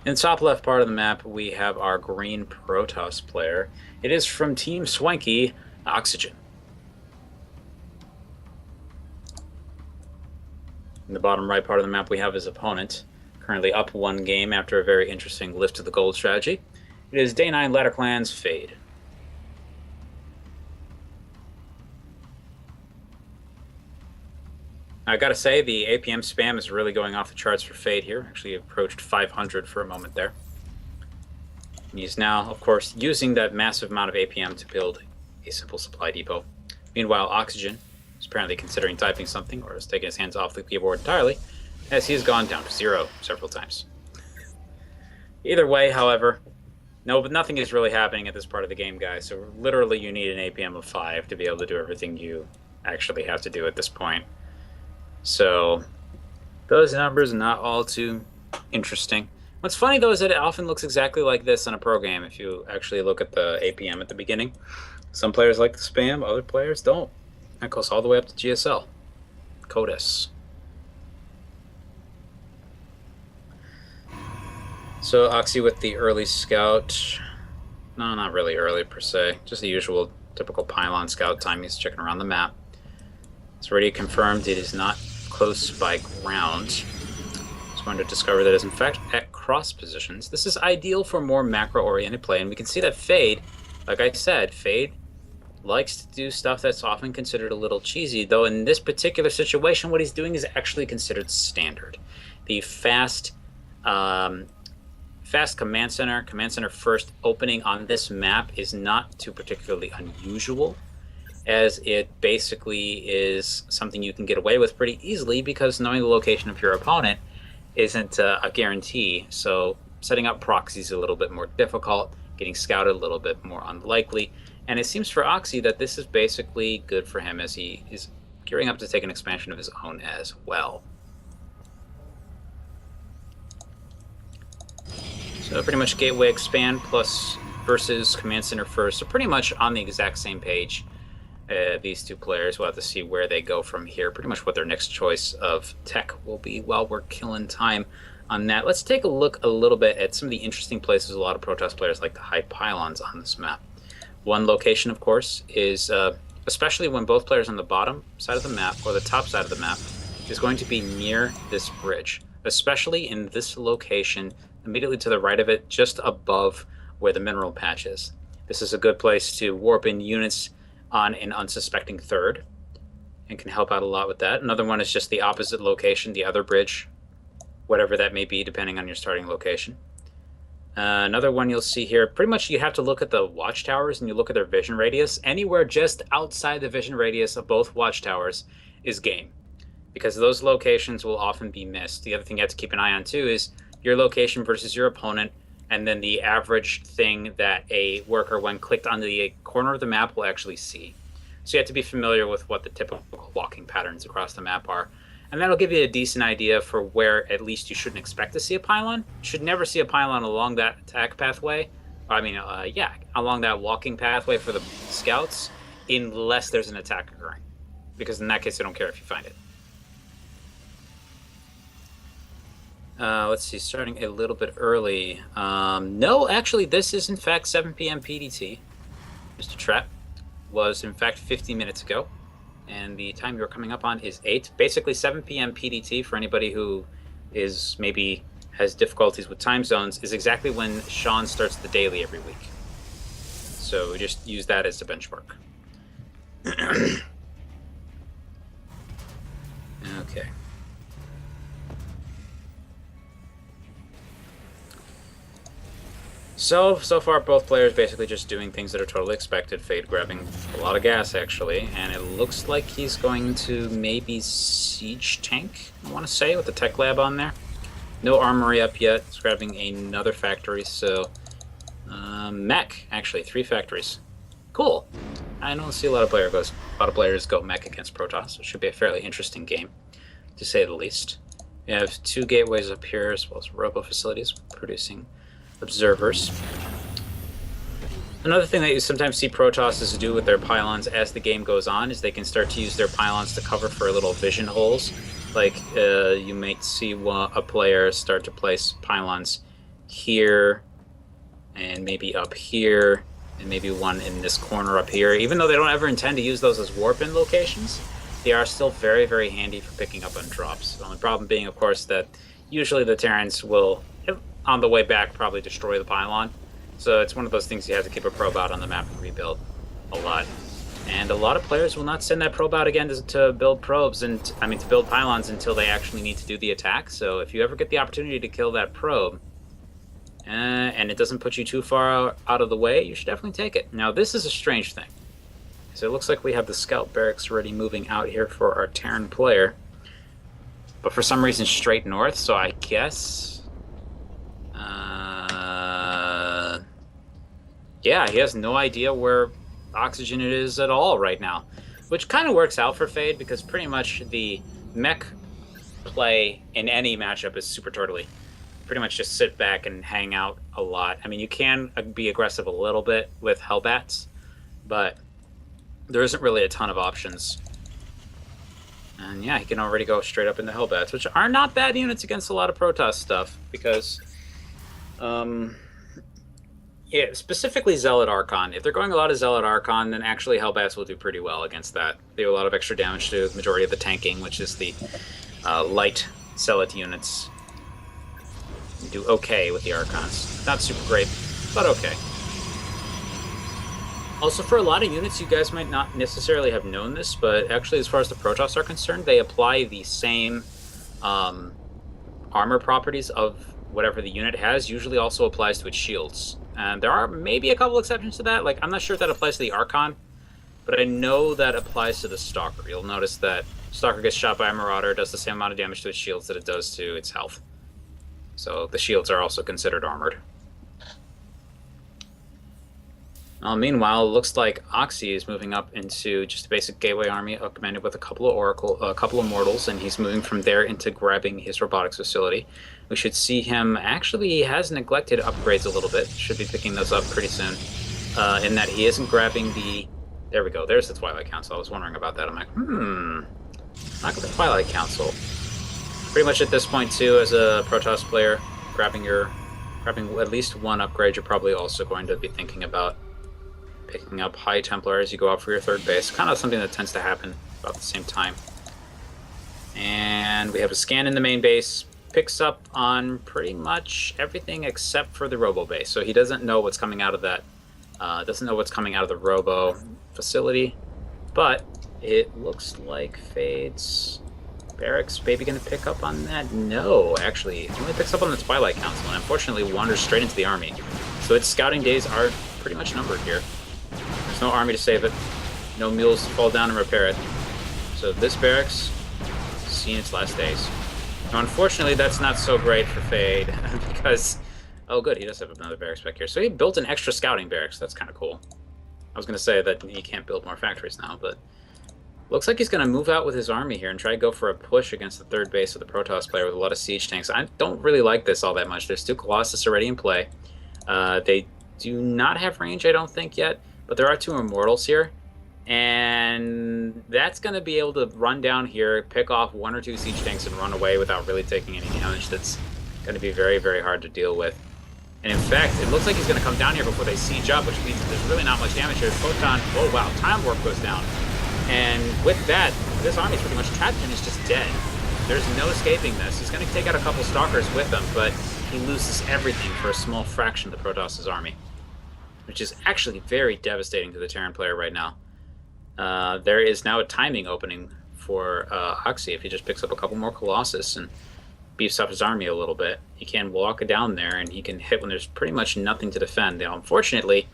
In the top left part of the map, we have our green Protoss player. It is from Team Swanky, Oxygen. In the bottom right part of the map, we have his opponent, currently up one game after a very interesting lift to the gold strategy. It is Day 9 Ladder Clan's Fade. I gotta say, the APM spam is really going off the charts for Fade here. Actually approached 500 for a moment there. And he's now, of course, using that massive amount of APM to build a simple supply depot. Meanwhile, Oxygen is apparently considering typing something or is taking his hands off the keyboard entirely, as he has gone down to 0 several times. Either way, however, nothing is really happening at this part of the game, guys. So literally you need an APM of 5 to be able to do everything you actually have to do at this point. So those numbers are not all too interesting. What's funny, though, is that it often looks exactly like this on a pro game if you actually look at the APM at the beginning. Some players like the spam, other players don't. That goes all the way up to GSL. CODIS. So Oxy with the early scout. No, not really early per se. Just the usual typical pylon scout time. He's checking around the map. It's already confirmed it is not close by ground. It's going to discover that it is in fact at cross positions. This is ideal for more macro-oriented play, and we can see that Fade, like I said, Fade likes to do stuff that's often considered a little cheesy, though in this particular situation, what he's doing is actually considered standard. The fast command center first opening on this map is not too particularly unusual, as it basically is something you can get away with pretty easily because knowing the location of your opponent isn't a guarantee. So setting up proxies is a little bit more difficult, getting scouted a little bit more unlikely. And it seems for Oxy that this is basically good for him as he is gearing up to take an expansion of his own as well. So pretty much gateway expand plus versus command center first. So pretty much on the exact same page. These two players, we'll have to see where they go from here. Pretty much what their next choice of tech will be while we're killing time on that. Let's take a look a little bit at some of the interesting places a lot of Protoss players like to hide pylons on this map. One location, of course, is especially when both players on the bottom side of the map or the top side of the map is going to be near this bridge, especially in this location immediately to the right of it, just above where the mineral patch is. This is a good place to warp in units on an unsuspecting third and can help out a lot with that. Another one is just the opposite location, the other bridge, whatever that may be depending on your starting location. Another one you'll see here, pretty much you have to look at the watchtowers and you look at their vision radius. Anywhere just outside the vision radius of both watchtowers is game, because those locations will often be missed. The other thing you have to keep an eye on too is your location versus your opponent, and then the average thing that a worker, when clicked on the corner of the map, will actually see. So you have to be familiar with what the typical walking patterns across the map are. And that'll give you a decent idea for where at least you shouldn't expect to see a pylon. You should never see a pylon along that attack pathway. Along that walking pathway for the scouts, unless there's an attack occurring. Because in that case, I don't care if you find it. Let's see, starting a little bit early. No, actually, this is in fact 7 p.m. PDT. Mr. Trap was in fact 50 minutes ago, and the time you're coming up on is 8. Basically 7 p.m. PDT for anybody who is maybe has difficulties with time zones is exactly when Sean starts the daily every week. So we just use that as the benchmark. Okay. So far both players basically just doing things that are totally expected. Fade grabbing a lot of gas, actually, and it looks like he's going to maybe siege tank, I want to say, with the tech lab on there. No armory up yet. He's grabbing another factory, so... mech, actually, 3 factories. Cool. I don't see a lot of players go mech against Protoss, so it should be a fairly interesting game, to say the least. We have 2 gateways up here, as well as robo facilities producing observers. Another thing that you sometimes see Protosses do with their pylons as the game goes on is they can start to use their pylons to cover for little vision holes. Like you might see a player start to place pylons here, and maybe up here, and maybe one in this corner up here. Even though they don't ever intend to use those as warp-in locations, they are still very, very handy for picking up on drops. The only problem being, of course, that usually the Terrans will, on the way back, probably destroy the pylon. So it's one of those things you have to keep a probe out on the map and rebuild a lot. And a lot of players will not send that probe out again to build probes, and I mean to build pylons until they actually need to do the attack. So if you ever get the opportunity to kill that probe, and it doesn't put you too far out of the way, you should definitely take it. Now this is a strange thing. So it looks like we have the scout barracks already moving out here for our Terran player, but for some reason straight north. So I guess, yeah, he has no idea where oxygen it is at all right now, which kind of works out for Fade because pretty much the mech play in any matchup is super turtly. Pretty much just sit back and hang out a lot. I mean, you can be aggressive a little bit with Hellbats, but there isn't really a ton of options. And yeah, he can already go straight up into Hellbats, which are not bad units against a lot of Protoss stuff, because yeah, specifically Zealot Archon. If they're going a lot of Zealot Archon, then actually Hellbats will do pretty well against that. They do a lot of extra damage to the majority of the tanking, which is the light Zealot units. You do okay with the Archons. Not super great, but okay. Also, for a lot of units, you guys might not necessarily have known this, but actually, as far as the Protoss are concerned, they apply the same armor properties of whatever the unit has, usually also applies to its shields. And there are maybe a couple exceptions to that. Like, I'm not sure if that applies to the Archon, but I know that applies to the Stalker. You'll notice that Stalker gets shot by a Marauder, does the same amount of damage to its shields that it does to its health. So the shields are also considered armored. Meanwhile, it looks like Oxy is moving up into just a basic gateway army, commanded with a couple of mortals, and he's moving from there into grabbing his robotics facility. We should see him. Actually, he has neglected upgrades a little bit. Should be picking those up pretty soon. In that he isn't grabbing the. There we go. There's the Twilight Council. I was wondering about that. I'm like, not the Twilight Council. Pretty much at this point too, as a Protoss player, grabbing at least one upgrade, you're probably also going to be thinking about picking up High Templar as you go out for your third base. Kind of something that tends to happen about the same time. And we have a scan in the main base. Picks up on pretty much everything except for the Robo base. So he doesn't know what's coming out of that. Doesn't know what's coming out of the Robo facility. But it looks like Fade's barracks maybe going to pick up on that. No, actually, it only picks up on the Twilight Council, and unfortunately wanders straight into the army. So its scouting days are pretty much numbered here. There's no army to save it. No mules to fall down and repair it. So this barracks has seen its last days. Now, unfortunately, that's not so great for Fade, because... Oh, good, he does have another barracks back here. So he built an extra scouting barracks. That's kind of cool. I was going to say that he can't build more factories now, but... Looks like he's going to move out with his army here and try to go for a push against the third base of the Protoss player with a lot of siege tanks. I don't really like this all that much. There's two Colossus already in play. They do not have range, I don't think, yet, but there are two Immortals here. And that's going to be able to run down here, pick off one or two siege tanks, and run away without really taking any damage. That's going to be very, very hard to deal with. And in fact, it looks like he's going to come down here before they siege up, which means that there's really not much damage here. Photon, oh wow, Time Warp goes down. And with that, this army's pretty much trapped and is just dead. There's no escaping this. He's going to take out a couple Stalkers with him, but he loses everything for a small fraction of the Protoss' army, which is actually very devastating to the Terran player right now. There is now a timing opening for Oxy. If he just picks up a couple more Colossus and beefs up his army a little bit, he can walk down there and he can hit when there's pretty much nothing to defend. Now, unfortunately,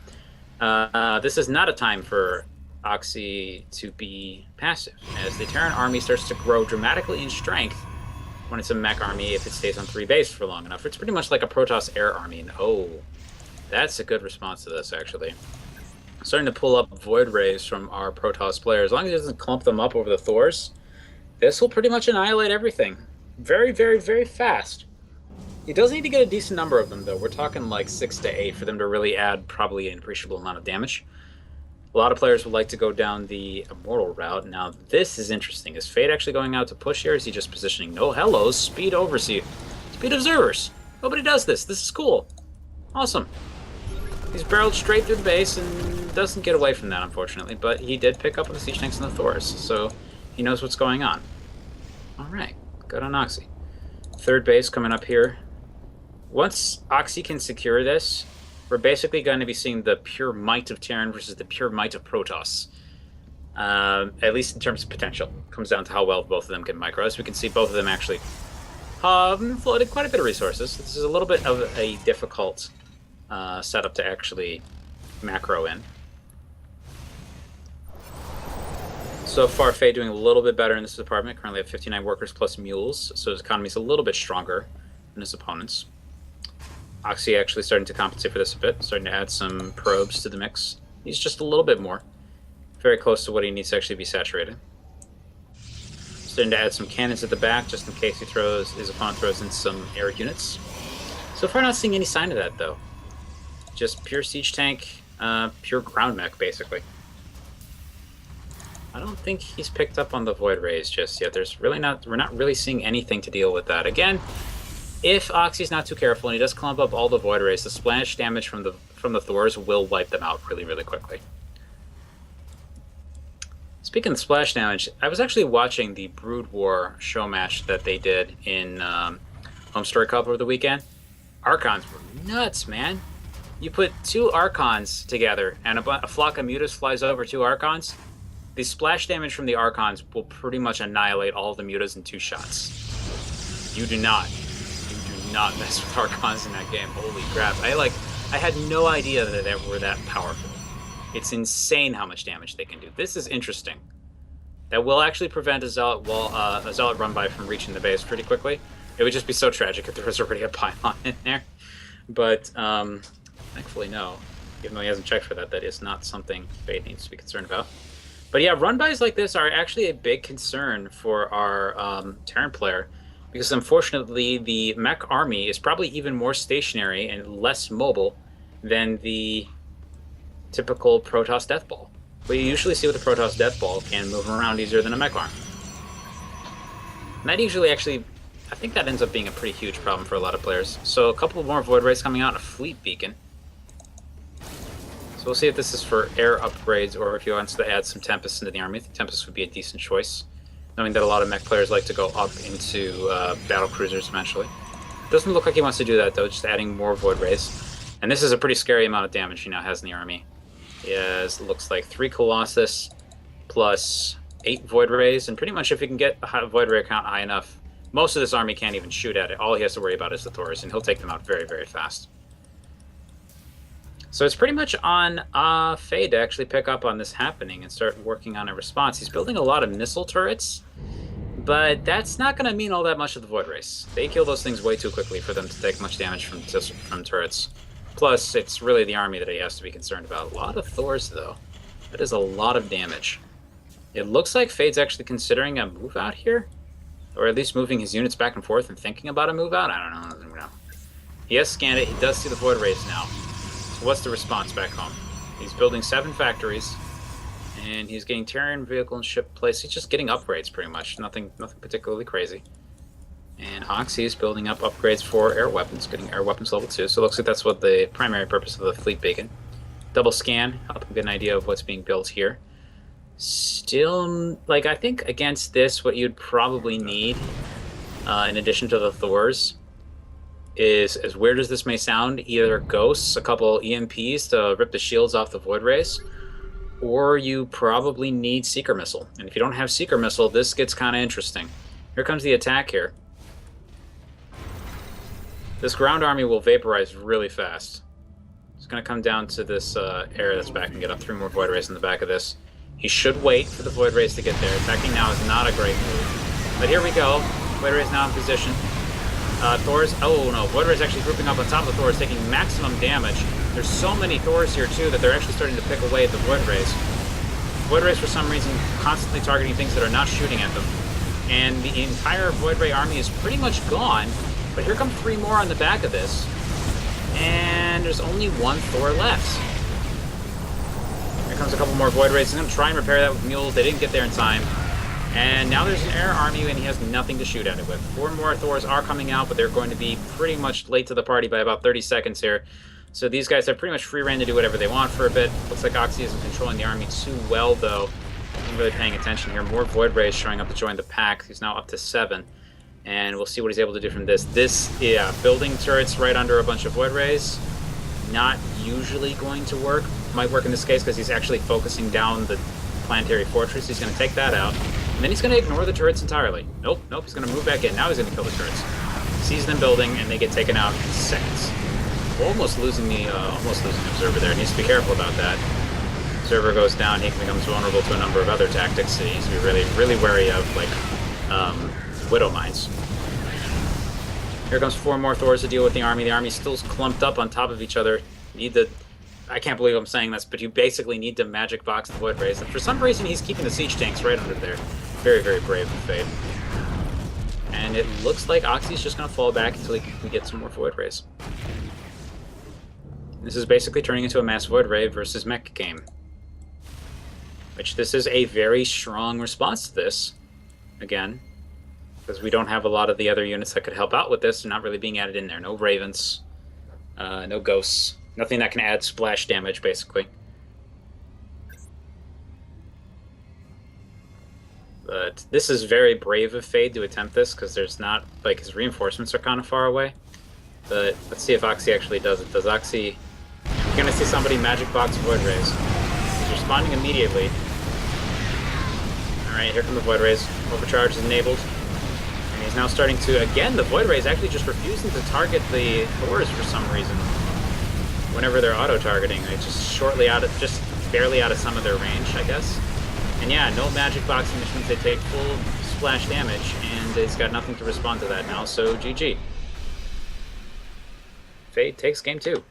this is not a time for Oxy to be passive, as the Terran army starts to grow dramatically in strength when it's a mech army if it stays on 3 base for long enough. It's pretty much like a Protoss air army, and oh, that's a good response to this, actually. Starting to pull up Void Rays from our Protoss player. As long as he doesn't clump them up over the Thors, this will pretty much annihilate everything. Very, very, very fast. He does need to get a decent number of them, though. We're talking like 6 to 8 for them to really add probably an appreciable amount of damage. A lot of players would like to go down the Immortal route. Now, this is interesting. Is Fade actually going out to push here? Is he just positioning? No, hello, Speed Overseer. Speed Observers. Nobody does this. This is cool. Awesome. He's barreled straight through the base and doesn't get away from that, unfortunately. But he did pick up on the siege tanks and the Thors, so he knows what's going on. All right, good on Oxy. Third base coming up here. Once Oxy can secure this, we're basically going to be seeing the pure might of Terran versus the pure might of Protoss. At least in terms of potential. Comes down to how well both of them can micro. As we can see, both of them actually floated quite a bit of resources. This is a little bit of a difficult setup to actually macro in. So far, Faye doing a little bit better in this department. Currently at 59 workers plus mules, so his economy is a little bit stronger than his opponents. Oxy actually starting to compensate for this a bit, starting to add some probes to the mix. He's just a little bit more. Very close to what he needs to actually be saturated. Starting to add some cannons at the back, just in case his opponent throws in some air units. So far, not seeing any sign of that, though. Just pure siege tank, pure ground mech, basically. I don't think he's picked up on the Void Rays just yet. We're not really seeing anything to deal with that. Again, if Oxy's not too careful and he does clump up all the Void Rays, the splash damage from the Thors will wipe them out really, really quickly. Speaking of splash damage, I was actually watching the Brood War show match that they did in Home Story Cup over the weekend. Archons were nuts, man. You put two Archons together and a flock of Mutas flies over two Archons. The splash damage from the Archons will pretty much annihilate all of the Mutas in 2 shots. You do not mess with Archons in that game. Holy crap. I had no idea that they were that powerful. It's insane how much damage they can do. This is interesting. That will actually prevent a Zealot run by from reaching the base pretty quickly. It would just be so tragic if there was already a pylon in there. But thankfully no. Even though he hasn't checked for that, that is not something Fate needs to be concerned about. But yeah, run-bys like this are actually a big concern for our Terran player, because unfortunately the mech army is probably even more stationary and less mobile than the typical Protoss Deathball. What you usually see with a Protoss Deathball can move around easier than a mech arm. And that usually I think that ends up being a pretty huge problem for a lot of players. So a couple more Void Rays coming out, and a Fleet Beacon. So we'll see if this is for air upgrades or if he wants to add some Tempests into the army. I think Tempest would be a decent choice, knowing that a lot of mech players like to go up into battle cruisers eventually. Doesn't look like he wants to do that, though, just adding more Void Rays. And this is a pretty scary amount of damage he now has in the army. He has, looks like, 3 Colossus plus 8 Void Rays, and pretty much if he can get a Void Ray count high enough, most of this army can't even shoot at it. All he has to worry about is the Thors, and he'll take them out very, very fast. So it's pretty much on Faye to actually pick up on this happening and start working on a response. He's building a lot of missile turrets, but that's not going to mean all that much of the Void Race. They kill those things way too quickly for them to take much damage from turrets. Plus, it's really the army that he has to be concerned about. A lot of Thors, though. That is a lot of damage. It looks like Fade's actually considering a move out here, or at least moving his units back and forth and thinking about a move out. I don't know. He has scanned it. He does see the Void Rays now. So what's the response back home? He's building 7 factories, and he's getting Terran vehicle and ship placed. He's just getting upgrades, pretty much. Nothing particularly crazy. And Oxy is building up upgrades for air weapons, getting air weapons level 2. So it looks like that's what the primary purpose of the Fleet Beacon. Double scan, help him get an idea of what's being built here. Still, like, I think against this, what you'd probably need, in addition to the Thors, is, as weird as this may sound, either ghosts, a couple EMPs to rip the shields off the Void Rays, or you probably need Seeker Missile. And if you don't have Seeker Missile, this gets kind of interesting. Here comes the attack here. This ground army will vaporize really fast. It's going to come down to this area that's back and get up 3 more Void Rays in the back of this. He should wait for the Void Rays to get there. Attacking now is not a great move. But here we go. Void Rays now in position. Thors, oh no, Void Rays actually grouping up on top of the Thors, taking maximum damage. There's so many Thors here too that they're actually starting to pick away at the Void Rays. Void Rays, for some reason, constantly targeting things that are not shooting at them. And the entire Void Ray army is pretty much gone, but here come 3 more on the back of this. And there's only 1 Thor left. Here comes a couple more Void Rays. I'm going to try and repair that with mules. They didn't get there in time. And now there's an air army, and he has nothing to shoot at it with. 4 more Thors are coming out, but they're going to be pretty much late to the party by about 30 seconds here. So these guys have pretty much free reign to do whatever they want for a bit. Looks like Oxy isn't controlling the army too well, though. I'm really paying attention here. More Void Rays showing up to join the pack. He's now up to 7. And we'll see what he's able to do from this. Yeah, building turrets right under a bunch of Void Rays. Not usually going to work. Might work in this case because he's actually focusing down the planetary fortress. He's going to take that out. And then he's going to ignore the turrets entirely. Nope, he's going to move back in. Now he's going to kill the turrets. Sees them building, and they get taken out in seconds. Almost losing the observer there. Needs to be careful about that. Observer goes down, he becomes vulnerable to a number of other tactics. He needs to be really, really wary of, like, Widow Mines. Here comes 4 more Thors to deal with the army. The army's still clumped up on top of each other. I can't believe I'm saying this, but you basically need to magic box the Void Rays. And for some reason, he's keeping the siege tanks right under there. Very, very brave of Fate. And it looks like Oxy's just going to fall back until he can get some more Void Rays. This is basically turning into a mass Void Ray versus mech game. Which this is a very strong response to this. Again, because we don't have a lot of the other units that could help out with this. They're not really being added in there. No Ravens. No Ghosts. Nothing that can add splash damage, basically. But this is very brave of Fade to attempt this, because there's not, like, his reinforcements are kind of far away. But let's see if Oxy actually does it. Does Oxy... You're going to see somebody magic box Void Rays. He's responding immediately. Alright, here come the Void Rays. Overcharge is enabled. And he's now starting to... Again, the Void Rays actually just refusing to target the Thors for some reason. Whenever they're auto-targeting, they just just barely out of some of their range, I guess. And yeah, no magic boxing, which means they take full splash damage, and it's got nothing to respond to that now, so GG. Fade takes game 2.